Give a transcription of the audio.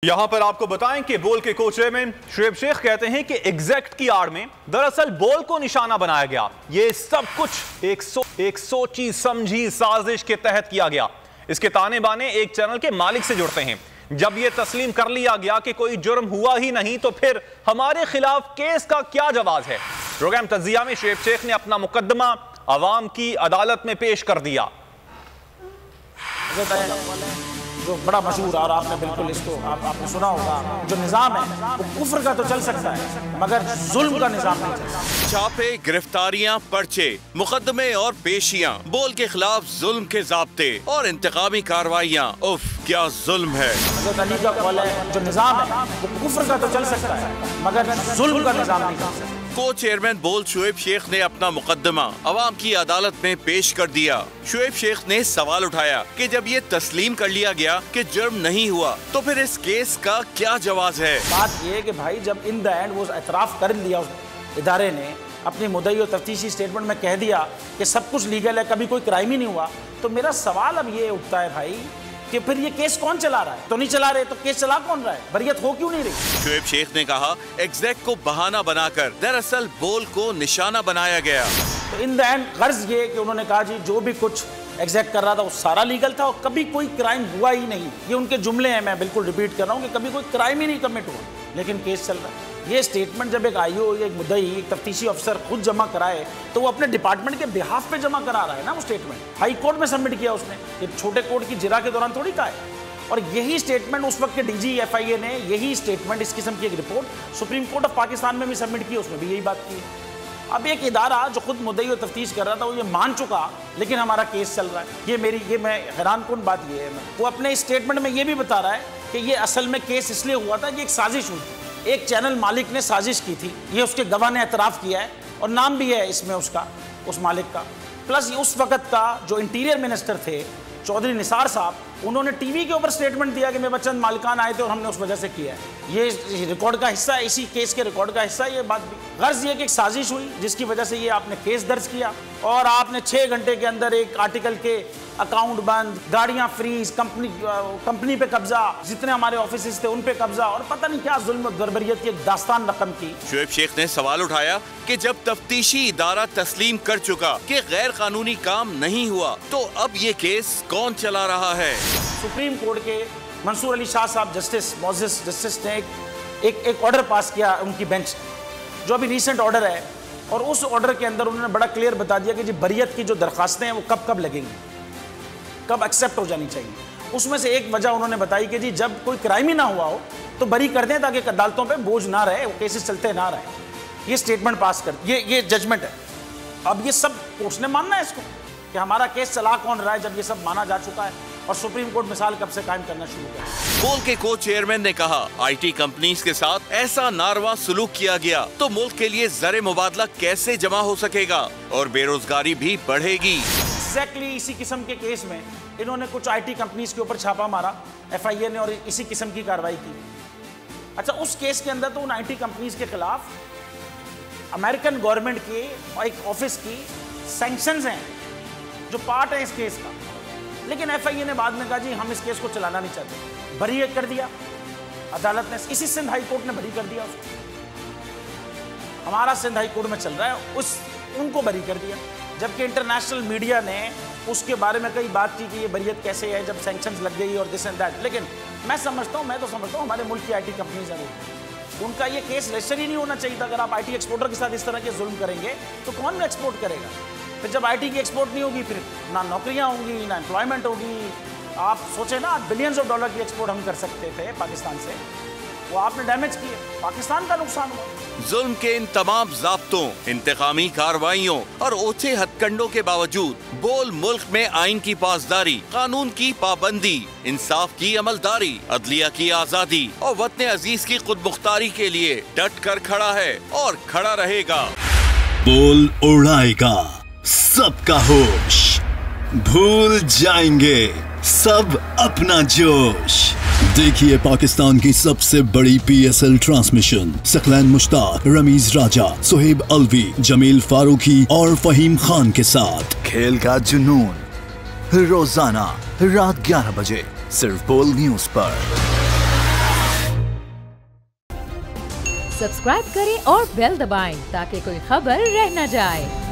यहां पर आपको बताएं कि बोल के को चेयरमैन शुएब शेख कहते हैं कि एग्जैक्ट की आड़ में दरअसल बोल को निशाना बनाया गया। ये सब कुछ एक सोची समझी साजिश के तहत किया गया। इसके ताने बाने एक चैनल के मालिक से जुड़ते हैं। जब यह तस्लीम कर लिया गया कि कोई जुर्म हुआ ही नहीं तो फिर हमारे खिलाफ केस का क्या जवाब है। प्रोग्राम तज्जिया में शुएब शेख ने अपना मुकदमा अवाम की अदालत में पेश कर दिया। जो बड़ा मशहूर और आपने बिल्कुल इसको आपने सुना होगा, जो निज़ाम है वो कुफ्र का तो चल सकता है मगर जुल्म का निज़ाम नहीं चल सकता। छापे, गिरफ्तारियां, पर्चे, मुकदमे और पेशियां, बोल के खिलाफ जुल्म के ज़ाब्ते और इंतकामी कार्रवाइयां। उफ, क्या जुल्म है। हज़रत अली का कौल है, जो निज़ाम है वो कुफ्र का तो चल सकता है मगर जुल्म का निज़ाम नहीं चल सकता। को चेयरमैन बोल शुएब शेख ने अपना मुकदमा अवाम की अदालत में पेश कर दिया। शुएब शेख ने सवाल उठाया कि जब ये तस्लीम कर लिया गया कि जुर्म नहीं हुआ तो फिर इस केस का क्या जवाब है। बात ये है कि भाई जब इन द एंड वो एतराफ़ कर लिया उस इदारे ने, अपनी मुद्दई और तफ्तीशी स्टेटमेंट में कह दिया कि सब कुछ लीगल है, कभी कोई क्राइम ही नहीं हुआ, तो मेरा सवाल अब ये उठता है भाई कि फिर ये केस कौन चला रहा है? तो नहीं चला रहे तो केस चला कौन रहा है? बरियत हो क्यों नहीं रही? शुएब शेख ने कहा एग्जैक्ट को बहाना बनाकर दरअसल बोल को निशाना बनाया गया। तो इन द एंड गर्ज ये कि उन्होंने कहा जी जो भी कुछ एग्जैक्ट कर रहा था वो सारा लीगल था और कभी कोई क्राइम हुआ ही नहीं। ये उनके जुमले हैं, मैं बिल्कुल रिपीट कर रहा हूँ कि कभी कोई क्राइम ही नहीं कमिट हुआ, लेकिन केस चल रहा है। ये स्टेटमेंट जब एक आईओ, एक मुद्दई, एक तफ्तीशी अफसर खुद जमा कराए तो वो अपने डिपार्टमेंट के बिहाफ पे जमा करा रहा है ना। वो स्टेटमेंट हाई कोर्ट में सबमिट किया उसने, ये छोटे कोर्ट की जिरा के दौरान थोड़ी कहा है। और यही स्टेटमेंट उस वक्त के डीजी एफआईए ने, यही स्टेटमेंट, इस किस्म की एक report supreme court of Pakistan में भी सबमिट की, उसमें भी यही बात की है। अब एक इदारा जो खुद मुद्दई और तफ्तीश कर रहा था वो ये मान चुका लेकिन हमारा केस चल रहा है। ये मैं हैरान कुन बात ये है, वो अपने स्टेटमेंट में ये भी बता रहा है कि ये असल में केस इसलिए हुआ था कि एक साजिश हुई थी, एक चैनल मालिक ने साजिश की थी, ये उसके गवाह ने एतराफ़ किया है और नाम भी है इसमें उसका, उस मालिक का। प्लस उस वक़्त का जो इंटीरियर मिनिस्टर थे चौधरी निसार साहब, उन्होंने टीवी के ऊपर स्टेटमेंट दिया कि मेरे चंद मालिकान आए थे और हमने उस वजह से किया है। ये रिकॉर्ड का हिस्सा है, इसी केस के रिकॉर्ड का हिस्सा है ये बात भी। गर्ज ये कि एक साजिश हुई जिसकी वजह से ये आपने केस दर्ज किया और आपने 6 घंटे के अंदर एक आर्टिकल के अकाउंट बंद, गाड़ियां फ्रीज, कंपनी पे कब्जा, जितने हमारे ऑफिस थे उन पे कब्जा और पता नहीं क्या जुल्म बर्बरियत की एक दास्तान रकम की। शुएब शेख ने सवाल उठाया कि जब तफ्तीशी इदारा तस्लीम कर चुका कि गैर कानूनी काम नहीं हुआ तो अब ये केस कौन चला रहा है। सुप्रीम कोर्ट के मंसूर अली शाह साहब जस्टिस ने एक ऑर्डर पास किया उनकी बेंच, जो अभी रिसेंट ऑर्डर है, और उस ऑर्डर के अंदर उन्होंने बड़ा क्लियर बता दिया कि जी बरियत की जो दरखास्तें हैं वो कब कब लगेंगी, कब एक्सेप्ट हो जानी चाहिए। उसमें से एक वजह उन्होंने बताई कि जी जब कोई क्राइम ही ना हुआ हो तो बरी कर दें ताकि अदालतों पे बोझ ना रहे, वो केसेस चलते ना रहे। ये स्टेटमेंट पास कर, ये जजमेंट है। अब ये सब कोर्ट्स ने मानना है इसको कि हमारा केस चला कौन रहा है जब ये सब माना जा चुका है और सुप्रीम कोर्ट मिसाल कब से कायम करना शुरू कर। बोल के को चेयरमैन ने कहा IT कंपनीज के साथ ऐसा नारवा सलूक किया गया तो मुल्क के लिए ज़र मुबादला कैसे जमा हो सकेगा और बेरोजगारी भी बढ़ेगी। एग्जैक्टली इसी किस्म के केस में इन्होंने कुछ IT कंपनीज के ऊपर छापा मारा FIA ने और इसी किस्म की कार्रवाई की। अच्छा, उस केस के अंदर तो उन IT कंपनीज के खिलाफ अमेरिकन गवर्नमेंट के एक ऑफिस की सैंक्शंस हैं जो पार्ट है इस केस का, लेकिन FIA ने बाद में कहा जी हम इस केस को चलाना नहीं चाहते, बरी कर दिया अदालत ने। इसी सिंध हाई कोर्ट ने बरी कर दिया उसको, हमारा सिंध हाई कोर्ट में चल रहा है, उनको बरी कर दिया। जबकि इंटरनेशनल मीडिया ने उसके बारे में कई बात की कि ये बरियत कैसे है जब सैंक्शंस लग गई और दिस एंड दैट। लेकिन मैं तो समझता हूँ हमारे मुल्क की IT कंपनीज हैं, उनका ये केस रजिस्टर ही नहीं होना चाहिए था। अगर आप IT एक्सपोर्टर के साथ इस तरह के जुल्म करेंगे तो कौन एक्सपोर्ट करेगा? फिर जब IT की एक्सपोर्ट नहीं होगी फिर ना नौकरियां होंगी ना एम्प्लॉयमेंट होगी। आप सोचें ना, बिलियंस ऑफ डॉलर की एक्सपोर्ट हम कर सकते थे पाकिस्तान से, वो आपने डैमेज किए, पाकिस्तान का नुकसान हुआ। जुल्म के इन तमाम ज़ाब्तों, इंतकामी कार्रवाइयों और ओछे हथकंडों के बावजूद बोल मुल्क में आइन की पासदारी, कानून की पाबंदी, इंसाफ की अमलदारी, अदलिया की आजादी और वतन अजीज की खुदमुख्तारी के लिए डट कर खड़ा है और खड़ा रहेगा। बोल उड़ाएगा सबका होश, भूल जाएंगे सब अपना जोश। देखिए पाकिस्तान की सबसे बड़ी PSL ट्रांसमिशन सकलैन मुश्ताक, रमीज राजा, सुहेब अलवी, जमील फारूकी और फहीम खान के साथ खेल का जुनून रोजाना रात 11 बजे सिर्फ बोल न्यूज पर। सब्सक्राइब करें और बेल दबाएं ताकि कोई खबर रह न जाए।